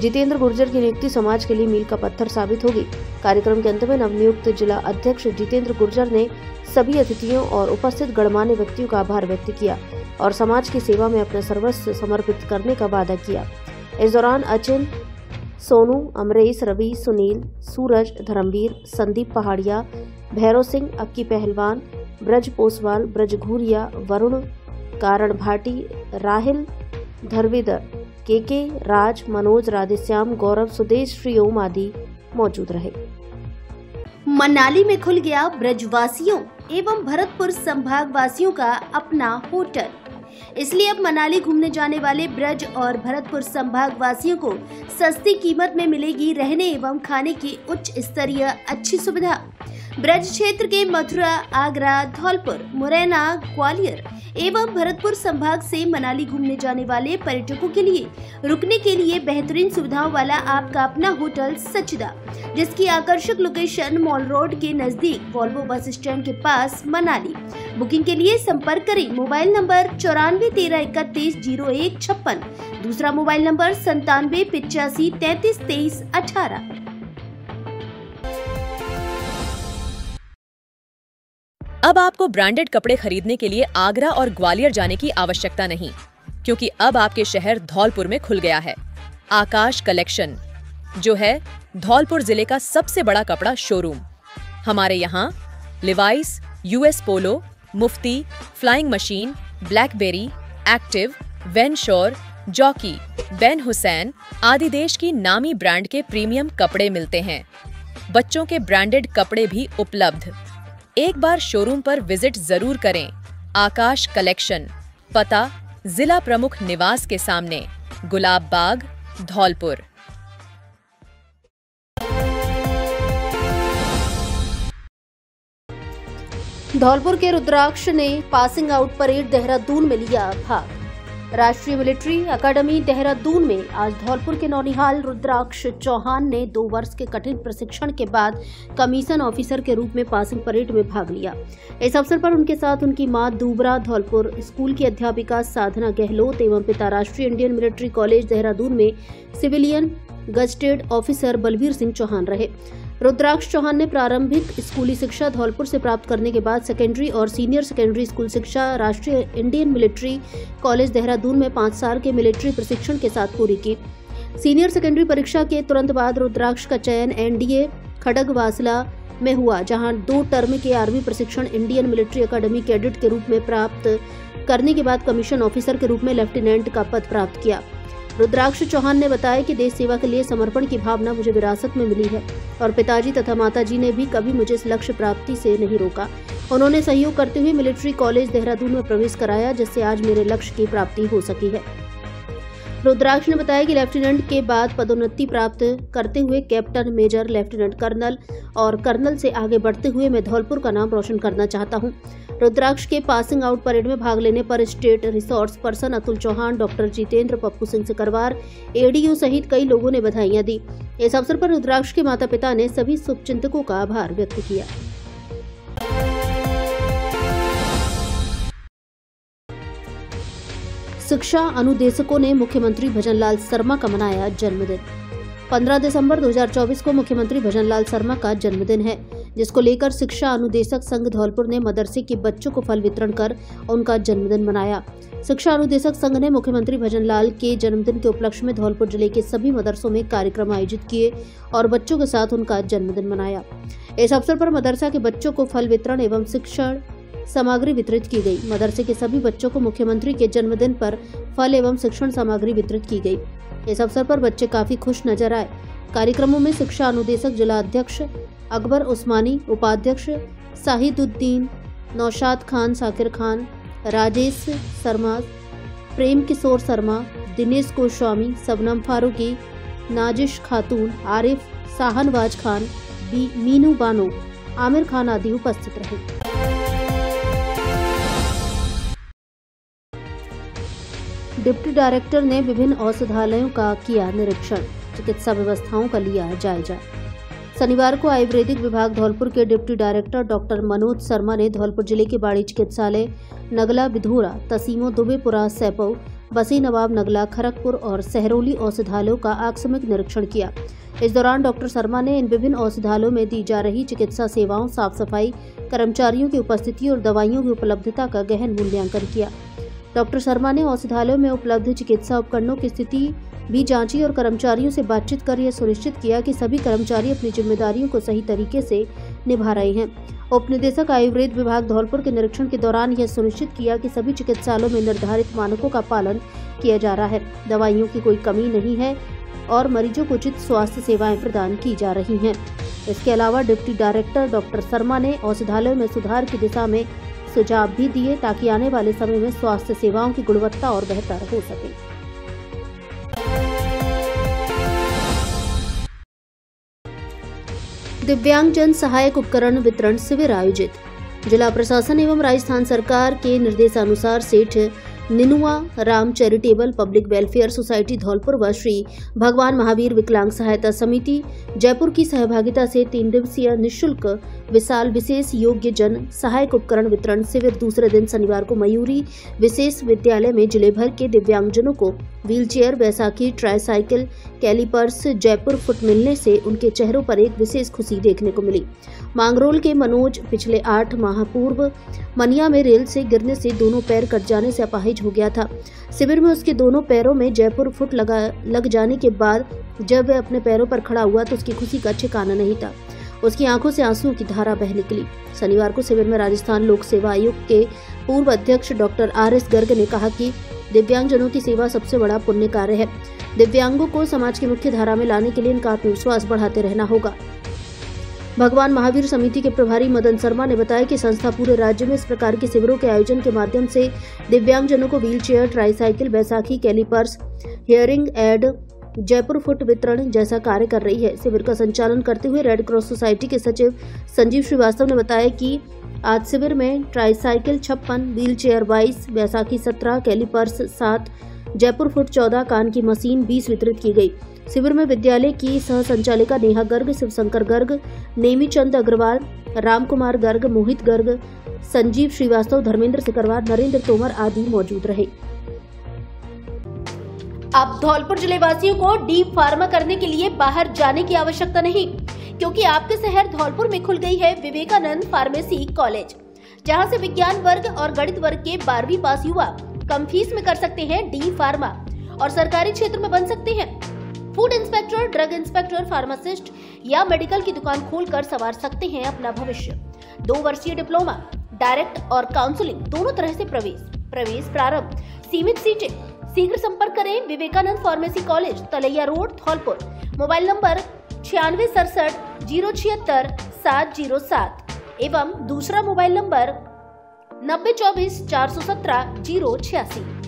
[SPEAKER 1] जितेंद्र गुर्जर की नियुक्ति समाज के लिए मील का पत्थर साबित होगी। कार्यक्रम के अंत में नवनियुक्त जिला अध्यक्ष जितेंद्र गुर्जर ने सभी अतिथियों और उपस्थित गणमान्य व्यक्तियों का आभार व्यक्त किया और समाज की सेवा में अपना सर्वस्व समर्पित करने का वादा किया। इस दौरान अचिन, सोनू, अमरेश, रवि, सुनील, सूरज, धर्मवीर, संदीप पहाड़िया, भैरव सिंह, अक्की पहलवान, ब्रज पोसवाल, ब्रज घूरिया, वरुण, कारण भाटी, राहिल, धरवेदर, केके, राज, मनोज, राधेश्याम, गौरव, सुदेश, श्री ओम आदि मौजूद रहे।
[SPEAKER 11] मनाली में खुल गया ब्रजवासियों एवं भरतपुर संभाग वासियों का अपना होटल। इसलिए अब मनाली घूमने जाने वाले ब्रज और भरतपुर संभाग वासियों को सस्ती कीमत में मिलेगी रहने एवं खाने की उच्च स्तरीय अच्छी सुविधा। ब्रज क्षेत्र के मथुरा, आगरा, धौलपुर, मुरैना, ग्वालियर एवं भरतपुर संभाग से मनाली घूमने जाने वाले पर्यटकों के लिए रुकने के लिए बेहतरीन सुविधाओं वाला आपका अपना होटल सचिदा, जिसकी आकर्षक लोकेशन मॉल रोड के नजदीक वॉल्वो बस स्टैंड के पास मनाली। बुकिंग के लिए संपर्क करें मोबाइल नंबर 9413310156, दूसरा मोबाइल नंबर 9785332318।
[SPEAKER 2] अब आपको ब्रांडेड कपड़े खरीदने के लिए आगरा और ग्वालियर जाने की आवश्यकता नहीं, क्योंकि अब आपके शहर धौलपुर में खुल गया है आकाश कलेक्शन, जो है धौलपुर जिले का सबसे बड़ा कपड़ा शोरूम। हमारे यहाँ Levi's, US Polo, Mufti, Flying Machine, Blackberry, Active, वेनशोर, जॉकी, बेन हुसैन आदि देश की नामी ब्रांड के प्रीमियम कपड़े मिलते हैं। बच्चों के ब्रांडेड कपड़े भी उपलब्ध। एक बार शोरूम पर विजिट जरूर करें। आकाश कलेक्शन, पता जिला प्रमुख निवास के सामने, गुलाब बाग, धौलपुर।
[SPEAKER 1] धौलपुर के रुद्राक्ष ने पासिंग आउट परेड देहरादून में लिया भाग। राष्ट्रीय मिलिट्री अकादमी देहरादून में आज धौलपुर के नौनिहाल रुद्राक्ष चौहान ने 2 वर्ष के कठिन प्रशिक्षण के बाद कमीशन ऑफिसर के रूप में पासिंग परेड में भाग लिया। इस अवसर पर उनके साथ उनकी मां दूबरा धौलपुर स्कूल की अध्यापिका साधना गहलोत एवं पिता राष्ट्रीय इंडियन मिलिट्री कॉलेज देहरादून में civilian gazetted officer Balbir Singh Chauhan रहे। रुद्राक्ष चौहान ने प्रारंभिक स्कूली शिक्षा धौलपुर से प्राप्त करने के बाद सेकेंडरी और सीनियर सेकेंडरी स्कूल शिक्षा राष्ट्रीय इंडियन मिलिट्री कॉलेज देहरादून में 5 साल के मिलिट्री प्रशिक्षण के साथ पूरी की। सीनियर सेकेंडरी परीक्षा के तुरंत बाद रुद्राक्ष का चयन एनडीए खड़गवासला में हुआ, जहां 2 टर्म के आर्मी प्रशिक्षण इंडियन मिलिट्री अकादमी कैडेट के रूप में प्राप्त करने के बाद कमीशन ऑफिसर के रूप में लेफ्टिनेंट का पद प्राप्त किया। रुद्राक्ष चौहान ने बताया कि देश सेवा के लिए समर्पण की भावना मुझे विरासत में मिली है और पिताजी तथा माताजी ने भी कभी मुझे इस लक्ष्य प्राप्ति से नहीं रोका। उन्होंने सहयोग करते हुए मिलिट्री कॉलेज देहरादून में प्रवेश कराया, जिससे आज मेरे लक्ष्य की प्राप्ति हो सकी है। रुद्राक्ष ने बताया कि लेफ्टिनेंट के बाद पदोन्नति प्राप्त करते हुए कैप्टन, मेजर, लेफ्टिनेंट कर्नल और कर्नल से आगे बढ़ते हुए मैं धौलपुर का नाम रोशन करना चाहता हूं। रुद्राक्ष के पासिंग आउट परेड में भाग लेने पर state resource person Atul Chauhan, doctor Jitendra, Pappu Singh Sikarwar, ADU सहित कई लोगों ने बधाइयां दी। इस अवसर पर रुद्राक्ष के माता पिता ने सभी शुभचिंतकों का आभार व्यक्त किया। शिक्षा अनुदेशकों ने मुख्यमंत्री भजनलाल शर्मा का मनाया जन्मदिन। 15 दिसंबर 2024 को मुख्यमंत्री भजनलाल शर्मा का जन्मदिन है, जिसको लेकर शिक्षा अनुदेशक संघ धौलपुर ने मदरसे के बच्चों को फल वितरण कर उनका जन्मदिन मनाया। शिक्षा अनुदेशक संघ ने मुख्यमंत्री भजनलाल के जन्मदिन के उपलक्ष्य में धौलपुर जिले के सभी मदरसों में कार्यक्रम आयोजित किए और बच्चों के साथ उनका जन्मदिन मनाया। इस अवसर पर मदरसा के बच्चों को फल वितरण एवं शिक्षण सामग्री वितरित की गई। मदरसे के सभी बच्चों को मुख्यमंत्री के जन्मदिन पर फल एवं शिक्षण सामग्री वितरित की गई। इस अवसर पर बच्चे काफी खुश नजर आए। कार्यक्रमों में शिक्षा अनुदेशक जिला अध्यक्ष अकबर उस्मानी, उपाध्यक्ष शाहिदुद्दीन, नौशाद खान, साकिर खान, राजेश शर्मा, प्रेम किशोर शर्मा, दिनेश गोस्वामी, सबनम फारूकी, नाजिश खातून, आरिफ, शाहनवाज खान, मीनू बानो, आमिर खान आदि उपस्थित रहे। डिप्टी डायरेक्टर ने विभिन्न औषधालयों का किया निरीक्षण, चिकित्सा व्यवस्थाओं का लिया जायजा। शनिवार को आयुर्वेदिक विभाग धौलपुर के deputy director doctor Manoj Sharma ने धौलपुर जिले के बाड़ी चिकित्सालय नगला, विधूरा, तसीमो, दुबेपुरा, सैपऊ, बसी नवाब, नगला, खरगपुर और सहरौली औषधालयों का आकस्मिक निरीक्षण किया। इस दौरान डॉक्टर शर्मा ने इन विभिन्न औषधालयों में दी जा रही चिकित्सा सेवाओं, साफ सफाई, कर्मचारियों की उपस्थिति और दवाइयों की उपलब्धता का गहन मूल्यांकन किया। डॉक्टर शर्मा ने औषधालयों में उपलब्ध चिकित्सा उपकरणों की स्थिति भी जांची और कर्मचारियों से बातचीत कर यह सुनिश्चित किया कि सभी कर्मचारी अपनी जिम्मेदारियों को सही तरीके से निभा रहे हैं। उप निदेशक आयुर्वेद विभाग धौलपुर के निरीक्षण के दौरान यह सुनिश्चित किया कि सभी चिकित्सालयों में निर्धारित मानकों का पालन किया जा रहा है, दवाइयों की कोई कमी नहीं है और मरीजों को उचित स्वास्थ्य सेवाएं प्रदान की जा रही हैं। इसके अलावा डिप्टी डायरेक्टर डॉक्टर शर्मा ने औषधालयों में सुधार की दिशा में सुझाव भी दिए ताकि आने वाले समय में स्वास्थ्य सेवाओं की गुणवत्ता और बेहतर हो सके। दिव्यांगजन सहायक उपकरण वितरण शिविर आयोजित। जिला प्रशासन एवं राजस्थान सरकार के निर्देशानुसार Seth Ninua Ram charitable public welfare society Dholpur व श्री भगवान महावीर विकलांग सहायता समिति जयपुर की सहभागिता से 3 दिवसीय निःशुल्क विशाल विशेष योग्य जन सहायक उपकरण वितरण शिविर दूसरे दिन शनिवार को मयूरी विशेष विद्यालय में जिले भर के दिव्यांगजनों को व्हीलचेयर, बैसाखी, ट्राईसाइकिल, कैलिपर्स, जयपुर फुट मिलने से उनके चेहरों पर एक विशेष खुशी देखने को मिली। मांगरोल के मनोज पिछले 8 माह पूर्व मनिया में रेल से गिरने से दोनों पैर कट जाने से अपाहिज हो गया था। शिविर में उसके दोनों पैरों में जयपुर फुट लग जाने के बाद जब वह अपने पैरों पर खड़ा हुआ तो उसकी खुशी का ठिकाना नहीं था। उसकी आंखों से आंसुओं की धारा बह निकली। शनिवार को शिविर में राजस्थान लोक सेवा आयोग के पूर्व अध्यक्ष डॉक्टर RS गर्ग ने कहा कि दिव्यांगजनों की सेवा सबसे बड़ा पुण्य कार्य है। दिव्यांगों को समाज की मुख्य धारा में लाने के लिए इनका आत्मविश्वास बढ़ाते रहना होगा। भगवान महावीर समिति के प्रभारी मदन शर्मा ने बताया कि संस्था पूरे राज्य में इस प्रकार के शिविरों के आयोजन के माध्यम से दिव्यांगजनों को व्हीलचेयर, ट्राईसाइकिल, बैसाखी, calipers, hearing aid, Jaipur foot वितरण जैसा कार्य कर रही है। शिविर का संचालन करते हुए रेड क्रॉस सोसाइटी के सचिव संजीव श्रीवास्तव ने बताया कि आज शिविर में ट्राईसाइकिल 56, व्हीलचेयर 22, बैसाखी 17, कैलिपर्स 7, जयपुर फुट 14, कान की मशीन 20 वितरित की गई। शिविर में विद्यालय की सह संचालिका नेहा गर्ग, शिवशंकर गर्ग, नेमी चंद अग्रवाल, राम कुमार गर्ग, मोहित गर्ग, संजीव श्रीवास्तव, धर्मेंद्र सिकरवार, नरेंद्र तोमर आदि मौजूद रहे।
[SPEAKER 11] अब धौलपुर जिले वासियों को डी फार्मा करने के लिए बाहर जाने की आवश्यकता नहीं, क्योंकि आपके शहर धौलपुर में खुल गई है विवेकानंद फार्मेसी कॉलेज, जहां से विज्ञान वर्ग और गणित वर्ग के 12वीं पास युवा कम फीस में कर सकते हैं डी फार्मा और सरकारी क्षेत्र में बन सकते हैं। Food inspector, drug inspector, pharmacist या मेडिकल की दुकान खोलकर संवार सकते हैं अपना भविष्य। 2 वर्षीय डिप्लोमा, डायरेक्ट और काउंसलिंग दोनों तरह से प्रवेश प्रारंभ, सीमित सीटें। शीघ्र संपर्क करें विवेकानंद फार्मेसी कॉलेज, तलैया रोड, धौलपुर। मोबाइल नंबर 9667 076 707 एवं दूसरा मोबाइल नंबर 9024 417 086।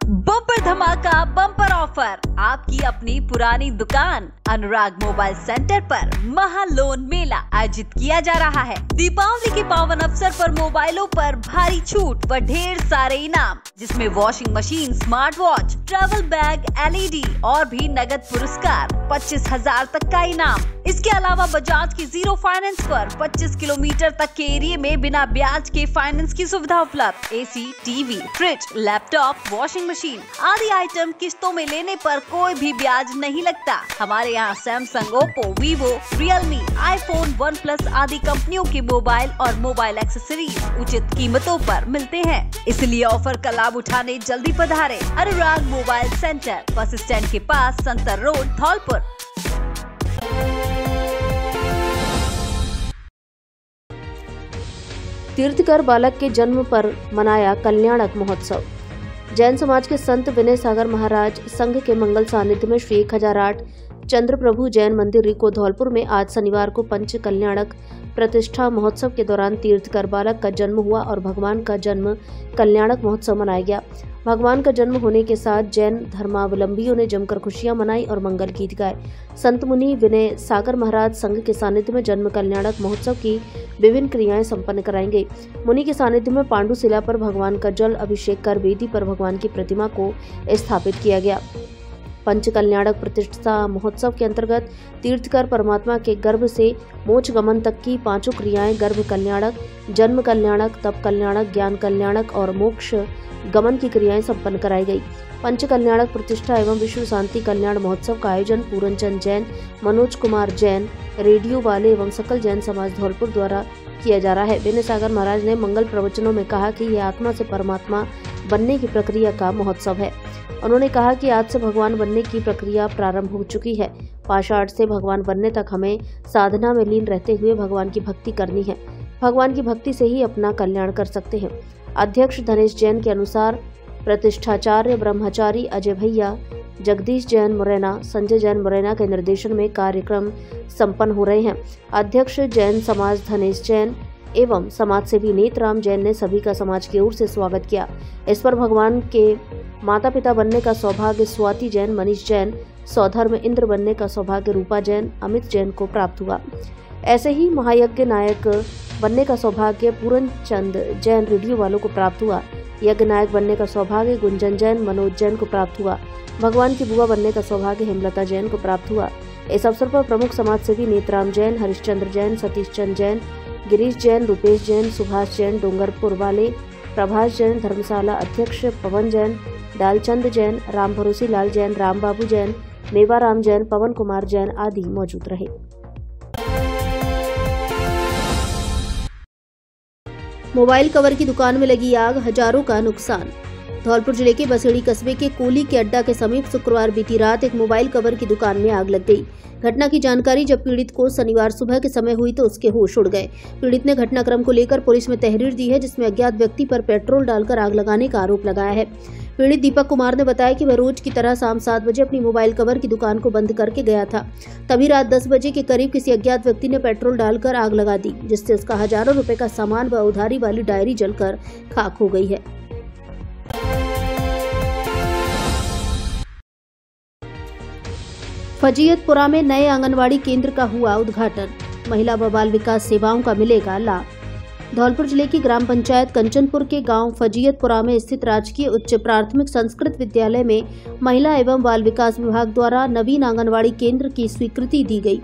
[SPEAKER 12] बम्पर धमाका, बम्पर ऑफर, आपकी अपनी पुरानी दुकान अनुराग मोबाइल सेंटर पर महालोन मेला आयोजित किया जा रहा है। दीपावली के पावन अवसर पर मोबाइलों पर भारी छूट व ढेर सारे इनाम, जिसमें washing machine, smart watch, travel bag, LED और भी नगद पुरस्कार 25,000 तक का इनाम। इसके अलावा बजाज की 0 फाइनेंस पर 25 किलोमीटर तक के एरिया में बिना ब्याज के फाइनेंस की सुविधा उपलब्ध। AC, TV, fridge, laptop, washing machine आदि आइटम किस्तों में लेने पर कोई भी ब्याज नहीं लगता। हमारे यहाँ Samsung, Oppo, Vivo, Realme, iPhone, OnePlus आदि कंपनियों के मोबाइल और मोबाइल एक्सेसरीज उचित कीमतों पर मिलते हैं। इसलिए ऑफर का लाभ उठाने जल्दी पधारें। अनुराग मोबाइल सेंटर, बस स्टैंड के पास, संतर रोड, धौलपुर।
[SPEAKER 1] तीर्थकर बालक के जन्म पर मनाया कल्याणक महोत्सव। जैन समाज के संत विनय सागर महाराज संघ के मंगल सानिध्य में श्री 1008 चंद्र प्रभु जैन मंदिर रिको धौलपुर में आज शनिवार को पंच कल्याणक प्रतिष्ठा महोत्सव के दौरान तीर्थकर बालक का जन्म हुआ और भगवान का जन्म कल्याणक महोत्सव मनाया गया। भगवान का जन्म होने के साथ जैन धर्मावलंबियों ने जमकर खुशियां मनाई और मंगल गीत गाए। संत मुनि विनय सागर महाराज संघ के सानिध्य में जन्म कल्याणक महोत्सव की विभिन्न क्रियाएं संपन्न कराई गई। मुनि के सानिध्य में पांडु शिला पर भगवान का जल अभिषेक कर वेदी पर भगवान की प्रतिमा को स्थापित किया गया। पंच कल्याणक प्रतिष्ठा महोत्सव के अंतर्गत तीर्थकर परमात्मा के गर्भ से मोक्ष गमन तक की पांचों क्रियाएं गर्भ कल्याणक, जन्म कल्याणक, तप कल्याणक, ज्ञान कल्याणक और मोक्ष गमन की क्रियाएं संपन्न कराई गई। पंच कल्याणक प्रतिष्ठा एवं विश्व शांति कल्याण महोत्सव का आयोजन पूरनचंद जैन, मनोज कुमार जैन, रेडियो वाले एवं सकल जैन समाज धौलपुर द्वारा किया जा रहा है। विनय सागर महाराज ने मंगल प्रवचनों में कहा कि यह आत्मा से परमात्मा बनने की प्रक्रिया का महोत्सव है। उन्होंने कहा कि आज से भगवान बनने की प्रक्रिया प्रारंभ हो चुकी है। पाषाण से भगवान बनने तक हमें साधना में लीन रहते हुए भगवान की भक्ति करनी है। भगवान की भक्ति से ही अपना कल्याण कर सकते हैं। अध्यक्ष धनेश जैन के अनुसार प्रतिष्ठाचार्य ब्रह्मचारी अजय भैया, जगदीश जैन मुरैना, संजय जैन मुरैना के निर्देशन में कार्यक्रम संपन्न हो रहे हैं। अध्यक्ष जैन समाज धनेश जैन एवं समाजसेवी नेतराम जैन ने सभी का समाज की ओर से स्वागत किया। इस पर भगवान के माता पिता बनने का सौभाग्य स्वाति जैन, मनीष जैन, सौधर्म इंद्र बनने का सौभाग्य रूपा जैन, अमित जैन को प्राप्त हुआ। ऐसे ही महायज्ञ नायक बनने का सौभाग्य पूरनचंद जैन रेडियो वालों को प्राप्त हुआ। यज्ञ नायक बनने का सौभाग्य गुंजन जैन, मनोज जैन को प्राप्त हुआ। भगवान की बुआ बनने का सौभाग्य हेमलता जैन को प्राप्त हुआ। इस अवसर पर प्रमुख समाजसेवी नेतराम जैन, हरिश्चंद्र जैन, सतीश चंद जैन, गिरीश जैन, रूपेश जैन, सुभाष जैन, डोंगरपुर वाले, प्रभाष जैन, धर्मशाला अध्यक्ष पवन जैन, डालचंद जैन, राम भरोसी लाल जैन, राम बाबू जैन, मेवाराम जैन, पवन कुमार जैन आदि मौजूद रहे। मोबाइल कवर की दुकान में लगी आग, हजारों का नुकसान। धौलपुर जिले के बसेड़ी कस्बे के कोली के अड्डा के समीप शुक्रवार बीती रात एक मोबाइल कवर की दुकान में आग लग गई। घटना की जानकारी जब पीड़ित को शनिवार सुबह के समय हुई तो उसके होश उड़ गए। पीड़ित ने घटनाक्रम को लेकर पुलिस में तहरीर दी है, जिसमें अज्ञात व्यक्ति पर पेट्रोल डालकर आग लगाने का आरोप लगाया है। पीड़ित दीपक कुमार ने बताया कि वह रोज की तरह शाम 7 बजे अपनी मोबाइल कवर की दुकान को बंद करके गया था। तभी रात 10 बजे के करीब किसी अज्ञात व्यक्ति ने पेट्रोल डालकर आग लगा दी, जिससे उसका हजारों रुपए का सामान व उधारी वाली डायरी जलकर खाक हो गई है। फजीयतपुरा में नए आंगनवाड़ी केंद्र का हुआ उद्घाटन, महिला व बाल विकास सेवाओं का मिलेगा लाभ। धौलपुर जिले की ग्राम पंचायत कंचनपुर के गांव फजीयतपुरा में स्थित राजकीय उच्च प्राथमिक संस्कृत विद्यालय में महिला एवं बाल विकास विभाग द्वारा नवीन आंगनवाड़ी केंद्र की स्वीकृति दी गई।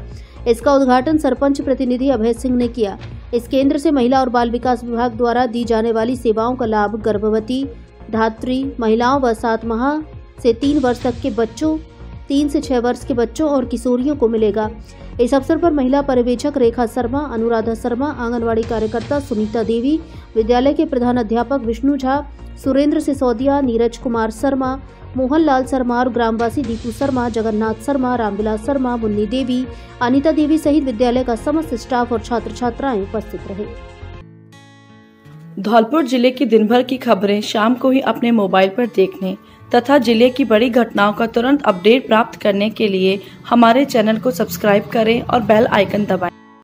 [SPEAKER 1] इसका उद्घाटन सरपंच प्रतिनिधि अभय सिंह ने किया। इस केंद्र से महिला और बाल विकास विभाग द्वारा दी जाने वाली सेवाओं का लाभ गर्भवती, धात्री महिलाओं व 7 माह से 3 वर्ष तक के बच्चों, 3 से 6 वर्ष के बच्चों और किशोरियों को मिलेगा। इस अवसर पर महिला पर्यवेक्षक रेखा शर्मा, अनुराधा शर्मा, आंगनवाड़ी कार्यकर्ता सुनीता देवी, विद्यालय के प्रधान अध्यापक विष्णु झा, सुरेंद्र सिसोदिया, नीरज कुमार शर्मा, मोहन लाल शर्मा और ग्रामवासी दीपू शर्मा, जगन्नाथ शर्मा, रामविलास शर्मा, मुन्नी देवी, अनिता देवी सहित विद्यालय का समस्त स्टाफ और छात्र छात्राएं उपस्थित रहे।
[SPEAKER 13] धौलपुर जिले की दिन भर की खबरें शाम को ही अपने मोबाइल पर देखने तथा जिले की बड़ी घटनाओं का तुरंत अपडेट प्राप्त करने के लिए हमारे चैनल को सब्सक्राइब करें और बेल आइकन दबाएं।